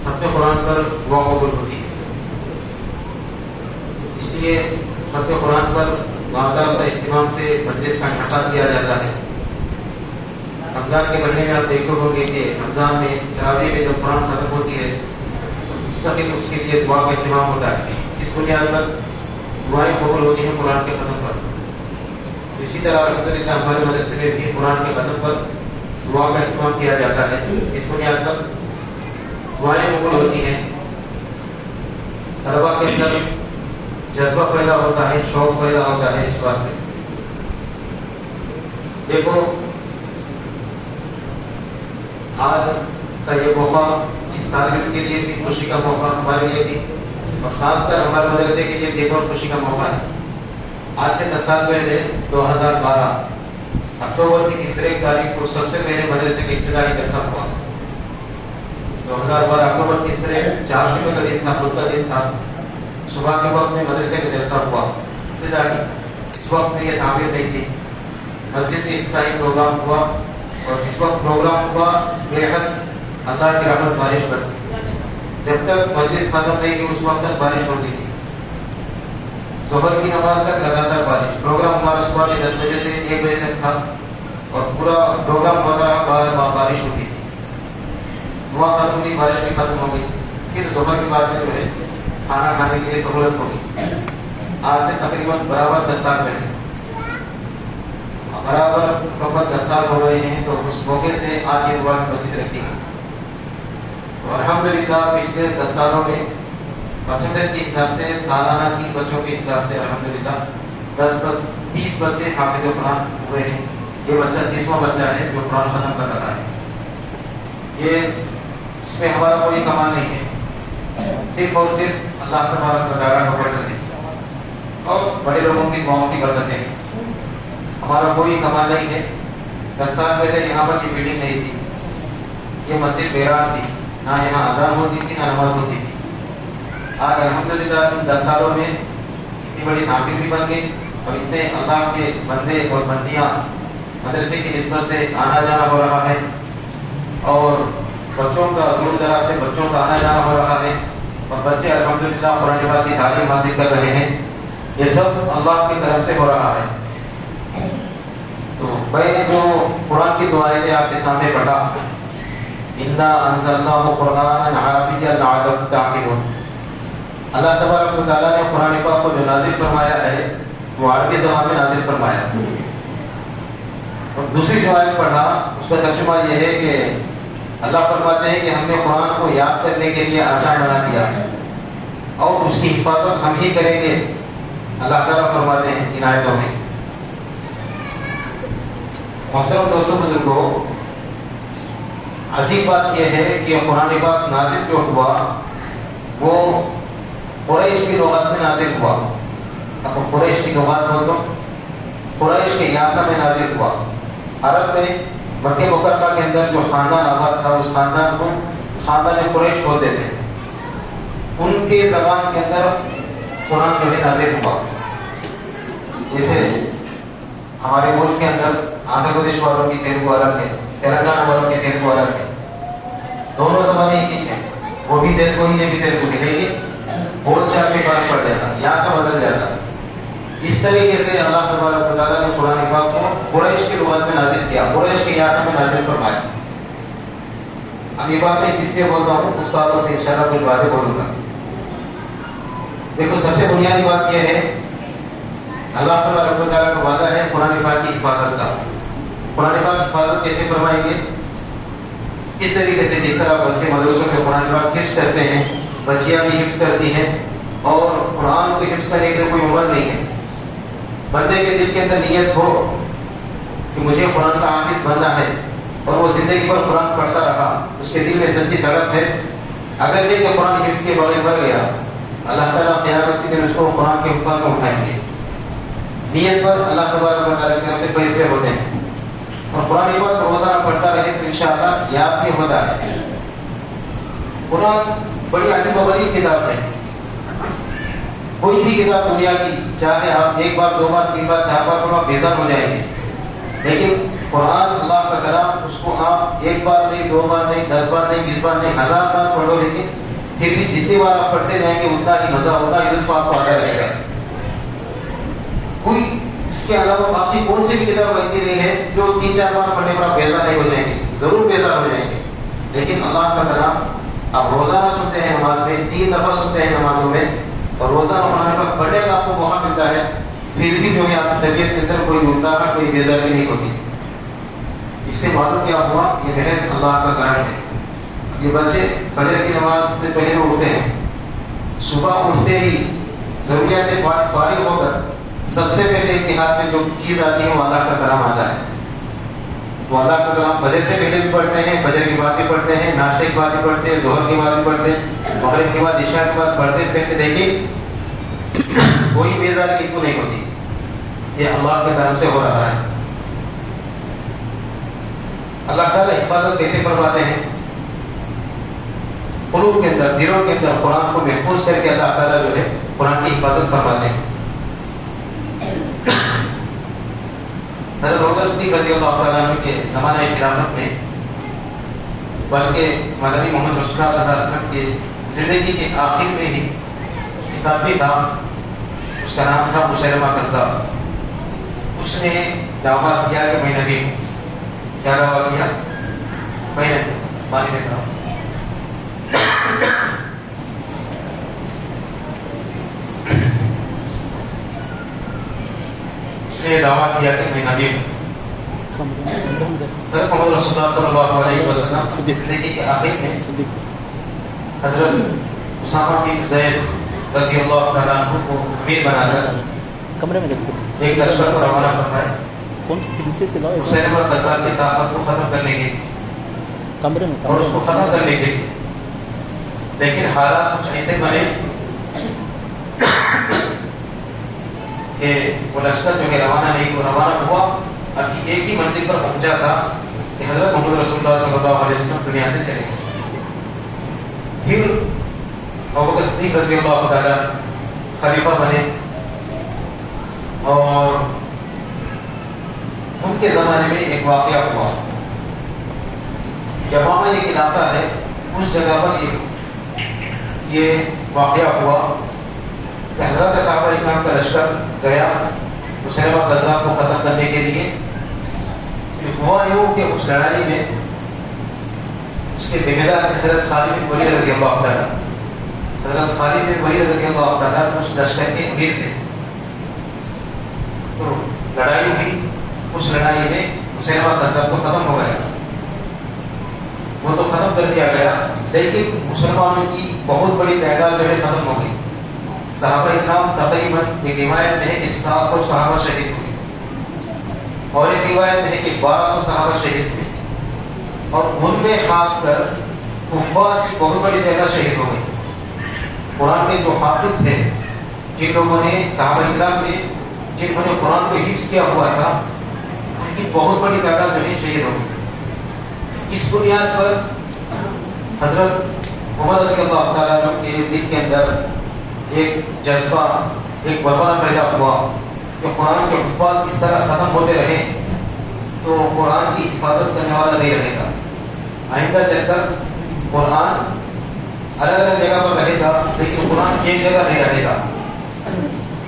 ختم قرآن پر دعا قبول ہوتی ہے، اس لیے ختم قرآن پر باضابطہ اہتمام سے مجلس کا انعقاد کیا جاتا ہے۔ رمضان کے مہینے میں آپ دیکھو ہوں گے کہ رمضان میں تراویح میں جو قرآن ختم ہوتی ہے مستقل اس کے لیے دعا کا اہتمام ہوتا ہے، اس بنیاد پر دعائیں قبول ہوتی ہیں قرآن کے ختم پر۔ اسی طرح الحمدللہ ہمارے مدرسے میں بھی قرآن کے ختم پر دعا کا اہتمام کیا جاتا ہے، اس بنیاد پر دعائیں قبول ہوتی ہیں، طلبا کے اندر جذبہ پیدا ہوتا ہے، شوق پیدا ہوتا ہے اس واسطے۔ دیکھو آج کا یہ موقع اس طالب علم کے لیے بھی خوشی کا موقع ہمارے لیے بھی، اور خاص کر ہمارے مدرسے کے لیے بھی ایک اور خوشی کا موقع ہے۔ آج سے 10 سال پہلے 2012 اکتوبر کی 13 تاریخ کو سب سے پہلے مدرسے کا ابتدائی جلسہ ہوا۔ 2012 اکتوبر کی 4 شعبے کا دن تھا، خود کا دن تھا۔ صبح کے وقت میں مدرسے کا جلسہ ہوا ابتدائی، اس وقت یہ تعمیر نہیں تھی، مسجد میں افتتاحی پروگرام ہوا، اور اس وقت پروگرام ہوا بے حد اللہ کی رحمت بارش برسی۔ جب تک مجلس ختم نہیں ہوئی اس وقت تک بارش ہوتی تھی، ظہر کی نماز تک لگاتار بارش۔ پروگرام ہمارا صبح کے 10 بجے سے 1 بجے تک تھا، اور پورا پروگرام ہوتا رہا، بارش ہوتی تھی۔ دعا ختم ہوئی، بارش بھی ختم ہو گئی، پھر ظہر کے بعد میں جو ہے کھانا کھانے کے لیے سہولت ہوگی۔ آج سے تقریباً برابر 10 سال پہلے، برابر 10 سال ہو رہے ہیں، تو اس موقع سے آج یہ دعا کی بچت رکھی ہے۔ اور الحمدللہ پچھلے 10 سالوں میں پرسنٹیج کے حساب سے، سالانہ 3 بچوں کے حساب سے الحمدللہ 30 بچے حافظ قرآن ہوئے ہیں۔ یہ بچہ 30واں بچہ ہے جو قرآن ختم کر رہا ہے۔ یہ اس میں ہمارا کوئی کمال نہیں ہے، صرف اور صرف اللہ تبارک و تعالیٰ کا فضل ہے اور بڑے لوگوں کی دعاؤں کی برکت ہے۔ ہمارا کوئی کمال نہیں ہے۔ 10 سال پہلے یہاں پر یہ بلڈنگ نہیں تھی، یہ مسجد ویران تھی، نہ یہاں اذان ہوتی تھی نہ نماز ہوتی تھی۔ آج الحمدللہ 10 سالوں میں اتنی بڑی محفل بھی بن گئی، اور اتنے اللہ کے بندے اور بندیاں مدرسے کی نسبت سے آنا جانا ہو رہا ہے، اور بچوں کا دور دراز سے بچوں کا آنا جانا ہو رہا ہے، اور بچے الحمدللہ قرآن پاک کی تعلیم حاصل کر رہے ہیں۔ یہ سب اللہ کے کرم سے ہو رہا ہے۔ تو میں جو قرآن کی دعائیں آپ کے سامنے پڑھا، اِنَّا أَنزَلْنَاهُ قُرْآنًا عَرَبِيًّا لَعَلَّكُمْ تَعْقِلُونَ۔ اللہ تبارک و تعالیٰ نے قرآن پاک کو جو نازل فرمایا ہے وہ عربی زبان میں نازل فرمایا۔ اور دوسری جو آیت پڑھا اس کا ترجمہ یہ ہے کہ اللہ فرماتے ہیں کہ ہم نے قرآن کو یاد کرنے کے لیے آسان بنا دیا، اور اس کی حفاظت ہم ہی کریں گے، اللہ تعالیٰ فرماتے ہیں ان آیتوں میں۔ محترم دوستوں بزرگوں، عجیب بات یہ ہے کہ قرآن پاک نازل جو ہوا وہ قریش کی لغت میں نازل ہوا۔ اب قریش کی لغت ہو تو قریش کے یاسا میں نازل ہوا۔ عرب میں مکہ مکرمہ کے اندر جو خاندان آباد تھا اس خاندان کو خاندان قریش بولتے تھے، ان کے زبان کے اندر قرآن جو ہے نازل ہوا۔ جیسے ہمارے ملک کے اندر آندھرا پردیش والوں کی تیلگو الگ ہے، تلنگانہ والوں کی تیلگو الگ ہے، دونوں زبانیں ایک ہی ہیں، وہ بھی تیلگو ہی، یہ بھی تیلگو ہی، لیکن بول چال میں فرق پڑ جاتا، یہاں سے بدل جاتا۔ اس طریقے سے اللہ تبارک و تعالیٰ نے قرآن پاک کو قریش کی لغت میں نازل کیا، قریش کے یاسا میں نازل فرمایا۔ اب یہ بات میں کس لیے بولتا ہوں، استادوں سے انشاءاللہ کچھ باتیں بولوں گا۔ دیکھو سب سے بنیادی بات یہ ہے، اللہ تبارک و تعالیٰ کا وعدہ ہے قرآن پاک کی حفاظت کا۔ قرآن پاک کی حفاظت کیسے فرمائیں گے؟ اس طریقے سے جس طرح بچے مدرسوں میں قرآن پاک حفظ کرتے ہیں، بچیاں بھی حفظ کرتی ہیں، اور قرآن کو حفظ کرنے کے کوئی عمر نہیں ہے۔ بندے کے دل کے اندر نیت ہو کہ مجھے قرآن کا حافظ بننا ہے، اور وہ زندگی بھر قرآن پڑھتا رہا، اس کے دل میں سچی طلب ہے، اگرچہ کہ قرآن حفظ کے بغیر مر گیا، اللہ تعالیٰ قیامت کے دن اس کو قرآن کے حفاظ میں اٹھائیں گے۔ نیت پر اللہ تبارک و تعالیٰ کی طرف سے فیصلے ہوتے ہیں، اور قرآن پاک روزانہ پڑھتا رہے تو انشاءاللہ یاد بھی ہوتا ہے۔ قرآن بڑی عجیب و غریب کتاب ہے۔ کوئی بھی کتاب دنیا کی چاہے آپ 1 بار 2 بار 3 بار 4 بار پڑھو آپ بیزار ہو جائیں گے، لیکن قرآن اللہ کا کلام، اس کو آپ ایک بار نہیں، 2 بار نہیں، 10 بار نہیں، 20 بار نہیں، 1000 بار پڑھو، لیکن پھر بھی جتنی بار آپ پڑھتے رہیں گے اتنا ہی مزہ ہوگا، لطف آپ کو آتا رہے گا. کوئی اس کے علاوہ باقی کون سی بھی کتاب ایسی نہیں ہے جو 3-4 بار پڑھنے پر آپ بیزار نہیں ہو جائیں گے، ضرور بیزار ہو جائیں گے. لیکن اللہ کا کلام آپ روزانہ سنتے ہیں، نماز میں 3 دفعہ سنتے ہیں نمازوں میں، اور روزانہ پڑھنے پر پڑھنے کا آپ کو موقع ملتا ہے، پھر بھی جو ہے آپ کی طبیعت کے اندر کوئی مداحت، کوئی بیزاری نہیں ہوتی. اس سے معلوم کیا ہوا؟ یہ محض اللہ کا کرم ہے. یہ بچے فجر کی نماز سے پہلے اٹھتے ہیں، صبح اٹھتے ہی ضروریات سے فارغ ہو کر سب سے پہلے ان کے ہاتھ میں جو چیز آتی ہے وہ اللہ کا کلام آتا ہے. وہ اللہ کا کلام فجر سے پہلے بھی پڑھتے ہیں، فجر کے بعد بھی پڑھتے ہیں، ناشتے کے بعد بھی پڑھتے ہیں، ظہر کے بعد بھی پڑھتے ہیں، مغرب کے بعد، عشاء کے بعد پڑھتے پھرتے، لیکن کوئی بیزاری ان کو نہیں ہوتی. یہ اللہ کے طرف سے ہو رہا ہے. اللہ تعالیٰ حفاظت کیسے فرماتے ہیں؟ قلوب کے اندر، دلوں کے اندر قرآن کو محفوظ کر کے اللہ تعالیٰ جو ہے قرآن کی حفاظت فرماتے ہیں. حضرت عمر صدیق رضی اللہ تعالیٰ عنہ کے زمانہ خلافت میں، بلکہ مدنی محمد رسول اللہ صلی اللہ علیہ وسلم کے زندگی کے آخر میں ہی کتاب بھی تھا، اس کا نام تھا مسیلمہ کذاب. اس نے دعویٰ کیا کہ میں نبی ہوں. کیا دعویٰ کیا؟ میں نبی ہوں. پانی میں تھا. اس نے دعویٰ کیا کہ میں نبی ہوں. حضرت محمد رسول اللہ صلی اللہ علیہ وسلم زندگی کے آخر میں حضرت اسامہ بن زید رضی اللہ تعالیٰ عنہ کو امیر بنا کر ایک لشکر کو روانہ کرتا ہے مسیلمہ کذاب کی طاقت کو ختم کرنے کے لیے اور اس کو ختم کرنے کے لیے. لیکن حالات کچھ ایسے بنے کہ وہ لشکر جو ہے روانہ نہیں، وہ روانہ ہوا، ابھی ایک ہی منزل پر پہنچا تھا کہ حضرت محمد رسول اللہ صلی اللہ علیہ وسلم دنیا سے چلے گئے. پھر ابوبکر صدیق رضی اللہ تعالیٰ خلیفہ بنے، اور ان کے زمانے میں ایک واقعہ ہوا. یمامہ ایک علاقہ ہے، اس جگہ پر یہ واقعہ ہوا کہ حضرت صحابہ اکرام کا لشکر گیا مسیلمہ کذاب کو ختم کرنے کے لیے. ہوا یوں کہ اس لڑائی میں اس کے ذمہ دار حضرت خالد بن ولید رضی اللہ تعالیٰ، حضرت خالد بن ولید رضی اللہ تعالیٰ اس لشکر کے امیر تھے. تو لڑائی ہوئی، اس لڑائی میں مسیلمہ کذاب کو ختم ہو گیا. وہ تو ختم کر دیا گیا، لیکن مسلمانوں کی بہت بڑی تعداد جو ہے ختم ہو گئی. صحابہ اکرام تقریباً ایک روایت میں ہے کہ 700 صحابہ شہید ہوئے، اور ایک روایت میں ہے کہ 1200 صحابہ شہید ہوئے، اور ان میں خاص کر کفار کی بہت بڑی تعداد شہید ہو گئی. قرآن کے جو حافظ تھے، جن لوگوں نے صحابہ اکرام میں جنہوں نے قرآن کو حفظ کیا ہوا تھا، ان کی بہت بڑی تعداد جو ہے شہید ہو گئی. اس بنیاد پر حضرت عمر رضی اللہ تعالیٰ عنہ کے دل کے اندر ایک جذبہ، ایک بلبلہ پیدا ہوا کہ قرآن کے حفاظ اس طرح ختم ہوتے رہے تو قرآن کی حفاظت کرنے والا نہیں رہے گا. آئندہ چل کر قرآن الگ الگ جگہ پر رہے گا، لیکن قرآن ایک جگہ نہیں رہے گا.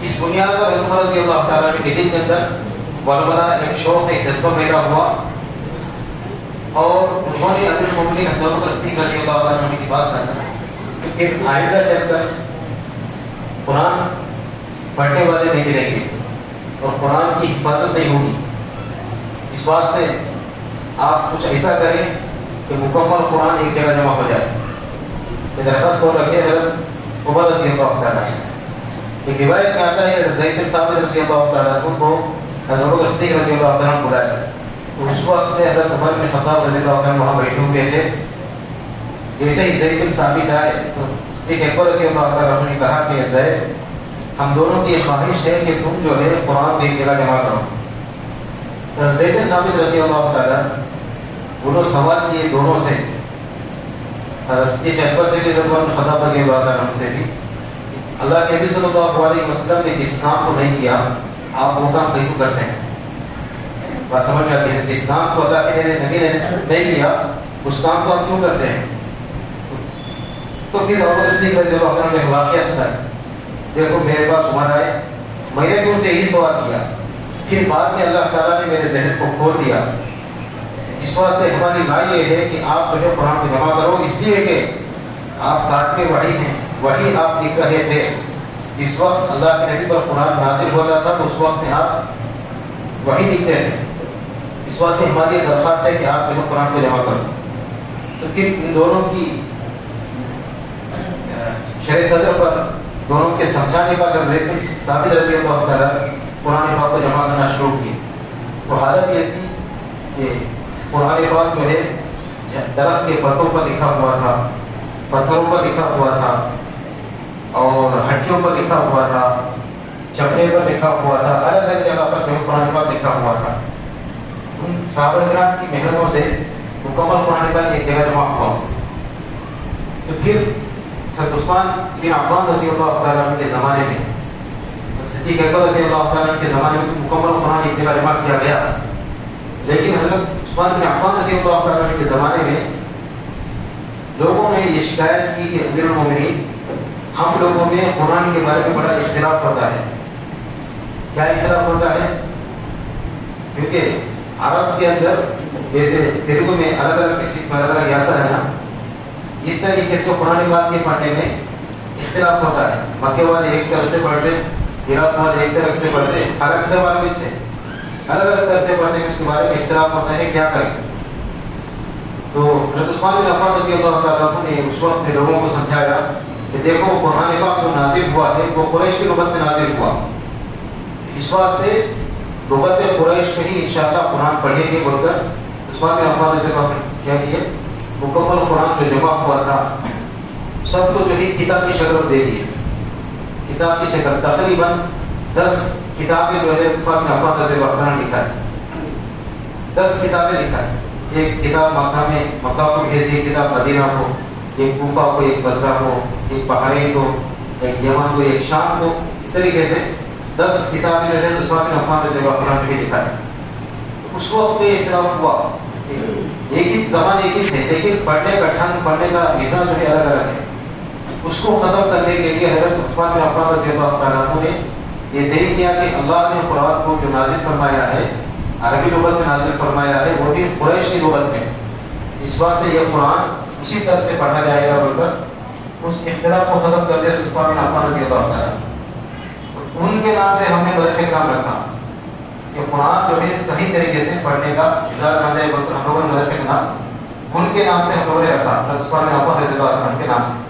اس بنیاد پر عمر رضی اللہ تعالیٰ کے دل کے اندر بلبلہ، ایک شوق، ایک جذبہ پیدا ہوا، اور انہوں نے اپنے شوقی ابوبکر صدیق رضی اللہ عنہ کی بات سنا کہ آئندہ چل کر قرآن پڑھنے والے نہیں ملیں گے اور قرآن کی حفاظت نہیں ہوگی. اس واسطے آپ کچھ ایسا کریں کہ مکمل قرآن ایک جگہ جمع ہو جائے. یہ درخواست کو رکھے حضرت عمر رضی اللہ تعالیٰ. ایک روایت میں آتا ہے زید بن ثابت رضی اللہ تعالیٰ کو حضرت ابوبکر صدیق رضی اللہ تعالیٰ بلایا. تو اس وقت میں حضرت عمر بن خطاب رضی اللہ عنہ وہاں بیٹھے ہوئے تھے. جیسے ہی زید بن ثابت آئے تو ایک اکبر رضی اللہ تعالیٰ نے کہا کہ زید، ہم دونوں کی خواہش ہے کہ تم جو ہے قرآن ایک جگہ جمع کرو. زید بن ثابت رضی اللہ تعالیٰ انہوں سوال کیے دونوں سے، ایک اکبر سے بھی حضرت عمر بن خطاب رضی اللہ تعالیٰ سے بھی، اللہ کے نبی صلی اللہ علیہ وسلم نے جس کام کو نہیں کیا آپ وہ کام کہیں کرتے ہیں. بات سمجھ آتی ہے. جس کام کو اللہ کے نبی نے نہیں کیا اس کام کو ہم کیوں کرتے ہیں؟ تو پھر عمر صدیق رضی اللہ عنہ نے واقعہ سنایا. دیکھو میرے پاس عمر آئے, میں نے بھی ان سے یہی سوال کیا, پھر بعد میں اللہ تعالیٰ نے میرے ذہن کو کھول دیا. اس واسطے ہماری رائے یہ ہے کہ آپ جو ہے قرآن کو جمع کرو, اس لیے کہ آپ کاٹ کے وحی ہیں, وحی آپ لکھ رہے تھے. جس وقت اللہ کے نبی پر قرآن نازل ہوتا تھا تو اس وقت میں آپ وحی لکھتے تھے. اس واسطے ہماری درخواست ہے کہ آپ جو ہے قرآن کو جمع کرو. تو پھر ان دونوں کی شرح صدر پر دونوں کے سمجھانے کا جب زید ثابت رضی اللہ تعالیٰ قرآن پاک کو جمع کرنا شروع کی تو حالت یہ تھی کہ قرآن پاک جو ہے درخت کے پتوں پر لکھا ہوا تھا, پتھروں پر لکھا ہوا تھا, اور ہڈیوں پر لکھا ہوا تھا, چمڑے پر لکھا ہوا تھا, الگ الگ جگہ پر جو قرآن پاک لکھا ہوا تھا. ان صحابہ کرام کی محنتوں سے مکمل قرآن پاک ایک جگہ جمع ہوا. تو پھر حضرت عثمان بن عفان رضی اللہ تعالیٰ عنہ کے زمانے میں, صدیق اکبر رضی اللہ تعالیٰ عنہ کے زمانے میں مکمل قرآن ایک جگہ جمع کیا گیا. لیکن حضرت عثمان بن عفان رضی اللہ تعالیٰ عنہ کے زمانے میں لوگوں نے یہ شکایت کی کہ امیر المومنین ہم لوگوں میں قرآن کے بارے میں بڑا اختلاف ہوتا ہے. کیا اختلاف ہوتا ہے؟ کیونکہ عرب کے اندر جیسے تیلگو میں الگ الگ قسم الگ الگ یاسر ہے نا, اس طریقے سے قرآن پاک کے پڑھنے میں اختلاف ہوتا ہے. مکے والے ایک طرف سے پڑھتے, عراق والے ایک طرف سے پڑھتے, الگ سے والے سے الگ الگ طرح سے پڑھنے میں اس کے بارے میں اختلاف ہوتا ہے. کیا کریں؟ تو حضرت عثمان بن عفان رضی اللہ تعالیٰ عنہ نے اس وقت میں لوگوں کو سمجھایا کہ دیکھو قرآن پاک جو نازل ہوا ہے وہ قریش کی لغت میں نازل ہوا. اس واسطے لغت قریش میں ہی انشاءاللہ قرآن پڑھیں گے بول کر عثمان بن عفان رضی اللہ عنہ کیا کیے, مکمل قرآن جو جمع ہوا تھا سب کو جو ہے کتاب کی شکل دے دیے. کتاب کی شکل تقریباً 10 کتابیں جو ہے عثمان بن عفان رضی اللہ عنہ نے لکھا ہے. 10 کتابیں لکھا ہے. ایک کتاب مکہ کو بھیجی, ایک کتاب مدینہ کو, ایک کوفہ کو, ایک بصرہ کو, ایک بحرین کو, ایک یمن کو, ایک شام کو. اس طریقے سے 10 کتابیں جو ہے عثمان بن عفان رضی اللہ عنہ نے لکھا ہے. اس وقت پہ اختلاف ہوا, ایک ہی زبان ایک ہی تھے, لیکن پڑھنے کا ڈھنگ, پڑھنے کا مزاج جو ہے الگ الگ ہے. اس کو ختم کرنے کے لیے حضرت عثمان بن عفان رضی اللہ تعالیٰ عنہ نے یہ طے کیا کہ اللہ نے قرآن کو جو نازل فرمایا ہے عربی لغت میں نازل فرمایا ہے وہ بھی قریش کی لغت میں. اس واسطے یہ قرآن اسی طرح سے پڑھا جائے گا بول کر اس اختلاف کو ختم کر دیا عثمان بن عفان رضی اللہ تعالیٰ. ان کے نام سے ہم نے برخے کام رکھا کہ قرآن جو ہے صحیح طریقے سے پڑھنے کا اجازت مند ہے بول کر ہم لوگوں نے مدرسے کا نام ان کے نام سے ہم لوگوں نے رکھا, عثمان بن عفان رضی اللہ عنہ کے نام سے.